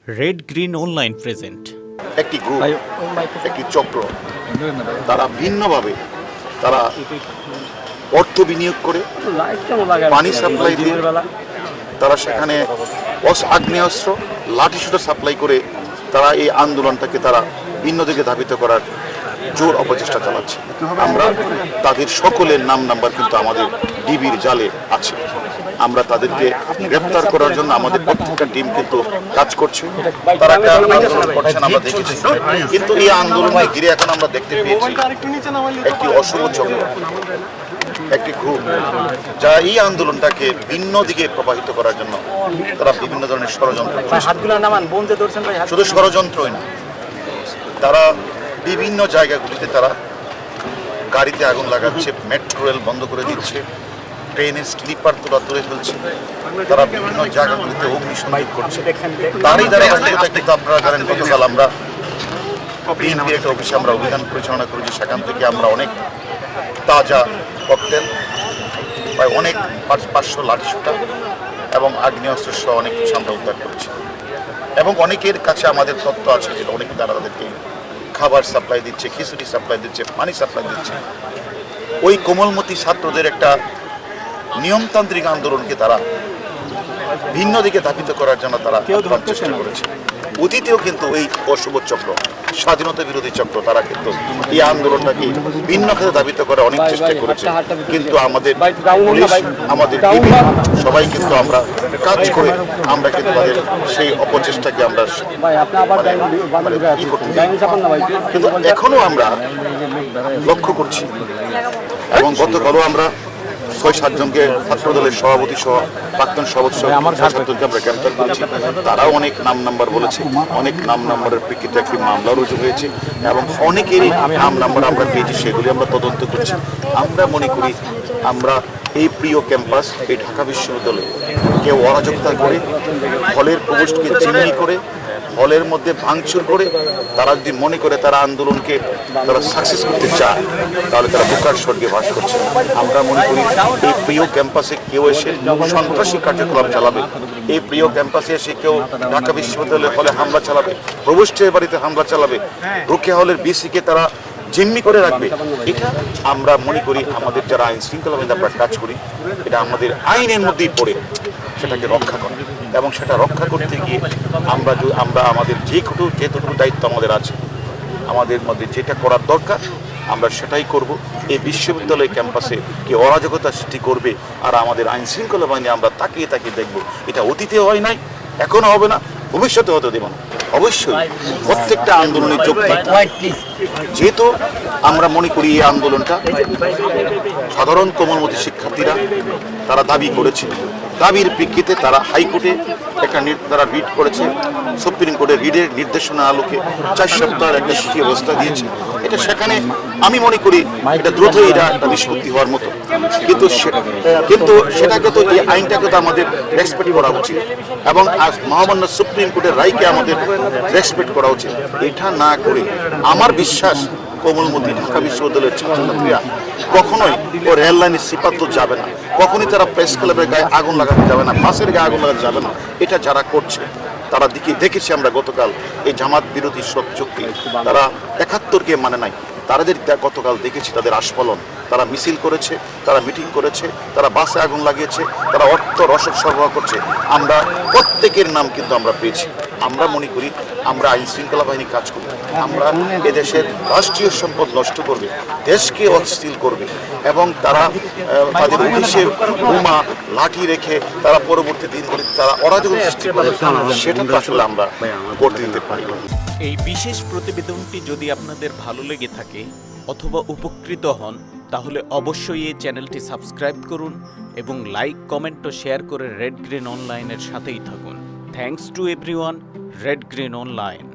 Red green online present. একটি group, একটি চক্র, তারা ভিন্নভাবে তারা অর্থ বিনিয়োগ করে পানি সাপ্লাই দিয়ে তারা সেখানে আগ্নেয়াস্ত্র লাঠিসোঁটা সাপ্লাই করে তারা এই আন্দোলনটাকে তারা ভিন্ন দিকে ধাবিত করার জোর অপচেষ্টা চালাচ্ছে। আমরা তাদের সকলের নাম নাম্বার কিন্তু আমাদের ডিবির জালে আছে। আমরা তাদেরকে গ্রেপ্তার করার জন্য আমাদের প্রত্যেকটা টিম কিন্তু কাজ করছে। তারা একটা আন্দোলন করছেন আমরা দেখেছি, কিন্তু এই আন্দোলনকে ঘিরে এখন আমরা দেখতে পেয়েছি একটি অশুভ চক্র, একটি গ্রুপ, যা এই আন্দোলনটাকে ভিন্ন দিকে প্রবাহিত করার জন্য তারা বিভিন্ন ধরনের ষড়যন্ত্র করছে। শুধু ষড়যন্ত্রই না, তারা বিভিন্ন জায়গাগুলিতে তারা গাড়িতে আগুন লাগাচ্ছে, মেট্রো রেল বন্ধ করে দিচ্ছে, ট্রেনের স্লিপার তোরা তুলে ফেলছে, তারা বিভিন্ন জায়গাগুলিতে অগ্নিসংযোগ করছে। তারই ধারাবাহিকতা কিন্তু আপনারা জানেন, গতকাল আমরা বিএনপি একটা অফিসে আমরা অভিযান পরিচালনা করেছি। সেখান থেকে আমরা অনেক তাজা ককটেল, প্রায় অনেক 500 লাঠিসোঁটা এবং আগ্নেয়াস্ত্র সহ অনেক কিছু আমরা উদ্ধার করেছি। এবং অনেকের কাছে আমাদের তথ্য আছে যে অনেকে তারা তাদেরকে খাবার সাপ্লাই দিচ্ছে, খিচুড়ি সাপ্লাই দিচ্ছে, পানি সাপ্লাই দিচ্ছে। ওই কোমলমতি ছাত্রদের একটা নিয়মতান্ত্রিক আন্দোলনকে তারা ভিন্ন দিকে ধাবিত করার জন্য তারা চেষ্টা করেছে। অতীতেও কিন্তু এই অশুভ চক্র, স্বাধীনতা বিরোধী চক্র, তারা কিন্তু এই আন্দোলনটাকে ভিন্ন খাতে ধাবিত করে অনেক চেষ্টা করেছে। কিন্তু আমাদের পুলিশ, আমাদের টিভি, সবাই কিন্তু আমরা কাজ করে আমরা কিন্তু তাদের সেই অপচেষ্টাকে আমরা কিন্তু এখনো আমরা লক্ষ্য করছি। এবং গতকালও আমরা 6-7 জনকে ছাত্র দলের সভাপতি সহ প্রাক্তন সভাপতি সহ আমরা গ্রেপ্তার করেছি। তারাও অনেক নাম নাম্বার বলেছে, অনেক নাম নাম্বারের প্রেক্ষিতে একটি মামলা রুজু হয়েছে এবং অনেকেরই নাম নাম্বার আমরা পেয়েছি, সেগুলি আমরা তদন্ত করছি। আমরা মনে করি আমরা এই প্রিয় ক্যাম্পাস, এই ঢাকা বিশ্ববিদ্যালয়ে কেউ অরাজকতা করে, হলের প্রবেশকে চিহ্নি করে, হলের মধ্যে ভাঙচুর করে তারা যদি মনে করে তারা আন্দোলনকে তারা সাকসেস করতে চায়, তাহলে তারা বোকার স্বর্গে বাস করছে। আমরা মনে করি এই প্রিয় ক্যাম্পাসে কেউ এসে সন্ত্রাসী কার্যকলাপ চালাবে, এই প্রিয় ক্যাম্পাসে এসে কেউ ঢাকা বিশ্ববিদ্যালয়ের হলে হামলা চালাবে, প্রবেশের বাড়িতে হামলা চালাবে, রোকেয়া হলের বিসিকে তারা জিম্মি করে রাখবে, এটা আমরা মনে করি আমাদের যারা আইন শৃঙ্খলা বাহিনী আমরা কাজ করি, এটা আমাদের আইনের মধ্যেই পড়ে সেটাকে রক্ষা করা। এবং সেটা রক্ষা করতে গিয়ে আমরা আমাদের যেটুকু দায়িত্ব আমাদের আছে, আমাদের মধ্যে যেটা করার দরকার আমরা সেটাই করব। এই বিশ্ববিদ্যালয় ক্যাম্পাসে কি অরাজকতা সৃষ্টি করবে আর আমাদের আইন শৃঙ্খলা বাহিনী আমরা তাকিয়ে দেখব, এটা অতীতে হয় নাই, এখনো হবে না, ভবিষ্যতে হতে দেব না। অবশ্যই প্রত্যেকটা আন্দোলনের যোগ থাকবে। যেহেতু আমরা মনে করি এই আন্দোলনটা সাধারণ কোমলমতি শিক্ষার্থীরা তারা দাবি করেছে, দাবির প্রেক্ষিতে তারা হাইকোর্টে একটা তারা রিট করেছে, সুপ্রিম কোর্টের রিটের নির্দেশনা আলোকে 4 সপ্তাহের একটা স্থিতি অবস্থা দিয়েছে। এটা সেখানে আমি মনে করি এটা দ্রুতই এটা একটা নিষ্পত্তি হওয়ার মতো, কিন্তু সেটাকে তো এই আইনটাকে তো আমাদের রেসপেক্ট করা উচিত এবং মহামান্য সুপ্রিম কোর্টের রায়কে আমাদের রেসপেক্ট করা উচিত। এটা না করে আমার বিশ্বাস কোমলমতি ঢাকা বিশ্ববিদ্যালয়ের ছাত্রছাত্রীরা কখনোই ও রেল লাইনের সিপাত্ত যাবে না, কখনই তারা প্রেস ক্লাবের গায়ে আগুন লাগাতে যাবে না, বাসের গায়ে আগুন লাগাতে যাবে না। এটা যারা করছে তারা দেখেছি আমরা গতকাল এই জামাত বিরোধী শক্তি, তারা 71কে মানে নাই, তাদের গতকাল দেখেছি তাদের আস্ফালন, তারা মিছিল করেছে, তারা মিটিং করেছে, তারা বাসে আগুন লাগিয়েছে, তারা অর্থ রসদ সরবরাহ করছে। আমরা প্রত্যেকের নাম কিন্তু আমরা পেয়েছি। আমরা মনে করি আমরা আইন শৃঙ্খলা বাহিনী কাজ করি, আমরা এদেশের রাষ্ট্রীয় সম্পদ নষ্ট করবে, দেশকে অস্থির করবে এবং তারা তাদের অফিসে বোমা লাঠি রেখে তারা পরবর্তী দিনগুলি তারা অরাজকতা সৃষ্টি করবে, সেটা তো আসলে আমরা করতে দিতে পারি না। এই বিশেষ প্রতিবেদনটি যদি আপনাদের ভালো লেগে থাকে অথবা উপকৃত হন, তাহলে অবশ্যই এই চ্যানেলটি সাবস্ক্রাইব করুন এবং লাইক, কমেন্ট ও শেয়ার করে রেড গ্রিন অনলাইনের সাথেই থাকুন। Thanks to everyone. Red green online.